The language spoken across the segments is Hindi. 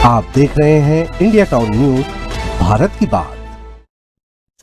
आप देख रहे हैं इंडिया टाउन न्यूज, भारत की बात।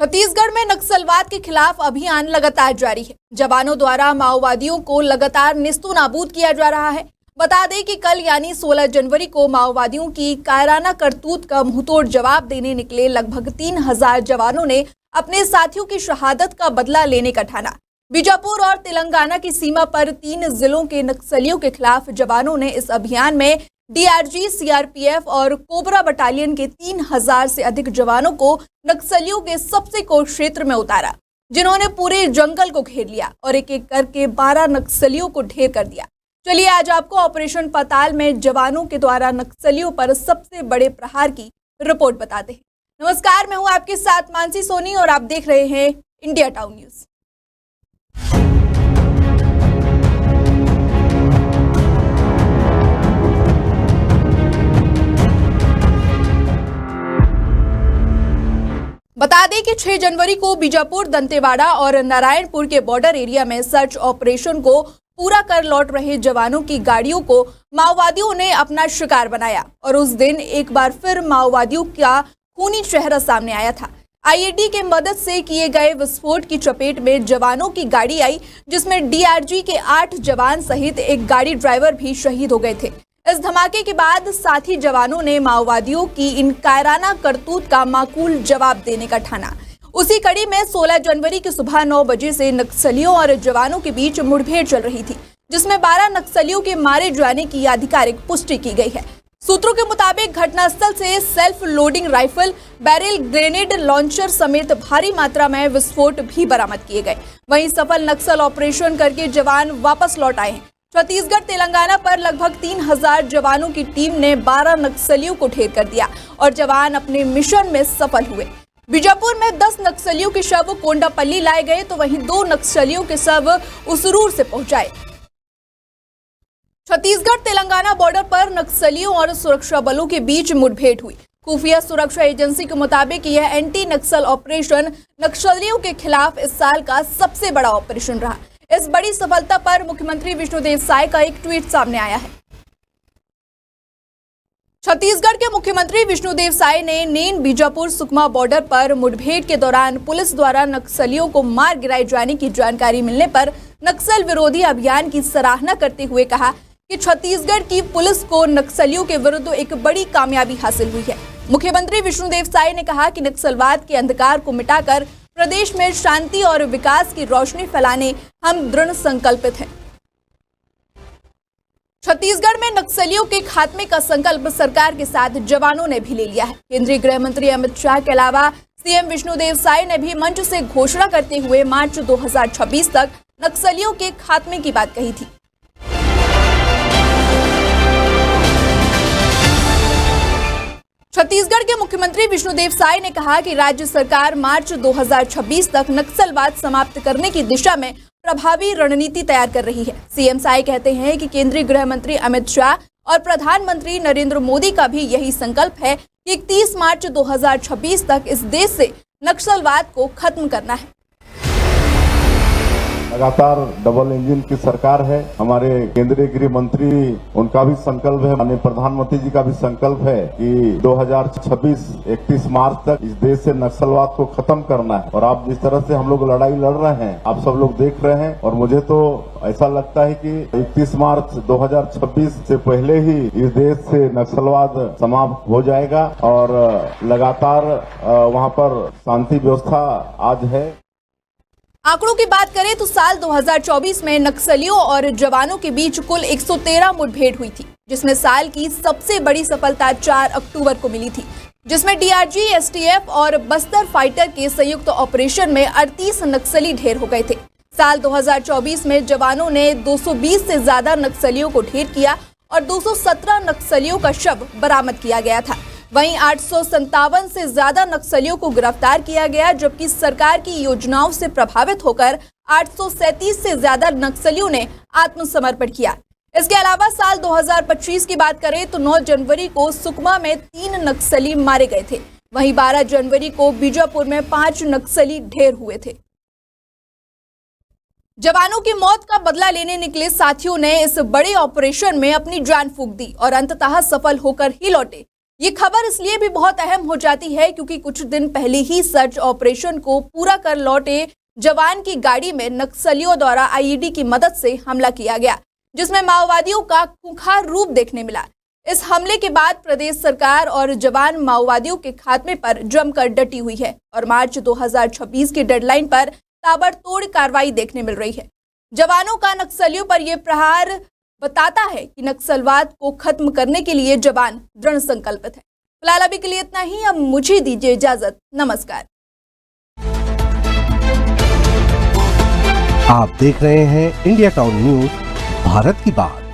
छत्तीसगढ़ में नक्सलवाद के खिलाफ अभियान लगातार जारी है। जवानों द्वारा माओवादियों को लगातार निस्तनाबूद किया जा रहा है। बता दें कि कल यानी 16 जनवरी को माओवादियों की कायराना करतूत का मुंहतोड़ जवाब देने निकले लगभग 3000 जवानों ने अपने साथियों की शहादत का बदला लेने का ठाना। बीजापुर और तेलंगाना की सीमा पर 3 जिलों के नक्सलियों के खिलाफ जवानों ने इस अभियान में डीआरजी, सीआरपीएफ और कोबरा बटालियन के 3000 से अधिक जवानों को नक्सलियों के सबसे कोर क्षेत्र में उतारा, जिन्होंने पूरे जंगल को घेर लिया और एक एक करके 12 नक्सलियों को ढेर कर दिया। चलिए आज आपको ऑपरेशन पाताल में जवानों के द्वारा नक्सलियों पर सबसे बड़े प्रहार की रिपोर्ट बताते हैं। नमस्कार, मैं हूं आपके साथ मानसी सोनी और आप देख रहे हैं इंडिया टाउन न्यूज। बता दें कि 6 जनवरी को बीजापुर, दंतेवाड़ा और नारायणपुर के बॉर्डर एरिया में सर्च ऑपरेशन को पूरा कर लौट रहे जवानों की गाड़ियों को माओवादियों ने अपना शिकार बनाया और उस दिन एक बार फिर माओवादियों का खूनी चेहरा सामने आया था। आईईडी के मदद से किए गए विस्फोट की चपेट में जवानों की गाड़ी आई, जिसमें डीआरजी के 8 जवान सहित एक गाड़ी ड्राइवर भी शहीद हो गए थे। इस धमाके के बाद साथी जवानों ने माओवादियों की इन कायराना करतूत का माकूल जवाब देने का ठाना। उसी कड़ी में 16 जनवरी की सुबह 9 बजे से नक्सलियों और जवानों के बीच मुठभेड़ चल रही थी, जिसमें 12 नक्सलियों के मारे जाने की आधिकारिक पुष्टि की गई है। सूत्रों के मुताबिक घटनास्थल से self loading rifle, barrel, grenade launcher समेत भारी मात्रा में विस्फोट भी बरामद किए गए। वहीं सफल नक्सल ऑपरेशन करके जवान वापस लौट आए हैं। छत्तीसगढ़, तेलंगाना पर लगभग 3000 जवानों की टीम ने 12 नक्सलियों को ढेर कर दिया और जवान अपने मिशन में सफल हुए। बीजापुर में 10 नक्सलियों के शव कोंडापल्ली लाए गए, तो वहीं 2 नक्सलियों के शव उसरूर से पहुंचाए। छत्तीसगढ़ तेलंगाना बॉर्डर पर नक्सलियों और सुरक्षा बलों के बीच मुठभेड़ हुई। खुफिया सुरक्षा एजेंसी के मुताबिक यह एंटी नक्सल ऑपरेशन नक्सलियों के खिलाफ इस साल का सबसे बड़ा ऑपरेशन रहा। इस बड़ी सफलता पर मुख्यमंत्री विष्णुदेव साय का एक ट्वीट सामने आया है। छत्तीसगढ़ के मुख्यमंत्री विष्णुदेव साय ने नेन बीजापुर सुकमा बॉर्डर पर मुठभेड़ के दौरान पुलिस द्वारा नक्सलियों को मार गिराए जाने की जानकारी मिलने पर नक्सल विरोधी अभियान की सराहना करते हुए कहा कि छत्तीसगढ़ की पुलिस को नक्सलियों के विरुद्ध एक बड़ी कामयाबी हासिल हुई है। मुख्यमंत्री विष्णुदेव साय ने कहा कि नक्सलवाद के अंधकार को मिटाकर प्रदेश में शांति और विकास की रोशनी फैलाने हम दृढ़ संकल्पित हैं। छत्तीसगढ़ में नक्सलियों के खात्मे का संकल्प सरकार के साथ जवानों ने भी ले लिया है। केंद्रीय गृह मंत्री अमित शाह के अलावा सीएम विष्णुदेव साय ने भी मंच से घोषणा करते हुए मार्च 2026 तक नक्सलियों के खात्मे की बात कही थी। छत्तीसगढ़ के मुख्यमंत्री विष्णुदेव साय ने कहा कि राज्य सरकार मार्च 2026 तक नक्सलवाद समाप्त करने की दिशा में प्रभावी रणनीति तैयार कर रही है। सीएम साय कहते हैं कि केंद्रीय गृह मंत्री अमित शाह और प्रधानमंत्री नरेंद्र मोदी का भी यही संकल्प है कि 31 मार्च 2026 तक इस देश से नक्सलवाद को खत्म करना है। लगातार डबल इंजन की सरकार है। हमारे केंद्रीय गृह मंत्री, उनका भी संकल्प है, माननीय प्रधानमंत्री जी का भी संकल्प है कि 2026 31 मार्च तक इस देश से नक्सलवाद को खत्म करना है। और आप जिस तरह से हम लोग लड़ाई लड़ रहे हैं, आप सब लोग देख रहे हैं, और मुझे तो ऐसा लगता है कि 31 मार्च 2026 से पहले ही इस देश से नक्सलवाद समाप्त हो जाएगा और लगातार वहां पर शांति व्यवस्था आज है। आंकड़ों की बात करें तो साल 2024 में नक्सलियों और जवानों के बीच कुल 113 मुठभेड़ हुई थी, जिसमें साल की सबसे बड़ी सफलता 4 अक्टूबर को मिली थी, जिसमें डीआरजी, एसटीएफ और बस्तर फाइटर के संयुक्त ऑपरेशन में 38 नक्सली ढेर हो गए थे। साल 2024 में जवानों ने 220 से ज्यादा नक्सलियों को ढेर किया और 217 नक्सलियों का शव बरामद किया गया था। वहीं 857 से ज्यादा नक्सलियों को गिरफ्तार किया गया, जबकि सरकार की योजनाओं से प्रभावित होकर 837 से ज्यादा नक्सलियों ने आत्मसमर्पण किया। इसके अलावा साल 2025 की बात करें तो 9 जनवरी को सुकमा में 3 नक्सली मारे गए थे। वहीं 12 जनवरी को बीजापुर में 5 नक्सली ढेर हुए थे। जवानों की मौत का बदला लेने निकले साथियों ने इस बड़े ऑपरेशन में अपनी जान फूंक दी और अंततः सफल होकर ही लौटे। ये खबर इसलिए भी बहुत अहम हो जाती है क्योंकि कुछ दिन पहले ही सर्च ऑपरेशन को पूरा कर लौटे जवान की गाड़ी में नक्सलियों द्वारा आईईडी की मदद से हमला किया गया, जिसमें माओवादियों का खूंखार रूप देखने मिला। इस हमले के बाद प्रदेश सरकार और जवान माओवादियों के खात्मे पर जमकर डटी हुई है और मार्च 2026 की डेडलाइन पर ताबड़तोड़ कार्रवाई देखने मिल रही है। जवानों का नक्सलियों पर यह प्रहार बताता है कि नक्सलवाद को खत्म करने के लिए जवान दृढ़ संकल्पित है। फिलहाल अभी के लिए इतना ही। अब मुझे दीजिए इजाजत। नमस्कार। आप देख रहे हैं इंडिया टाउन न्यूज, भारत की बात।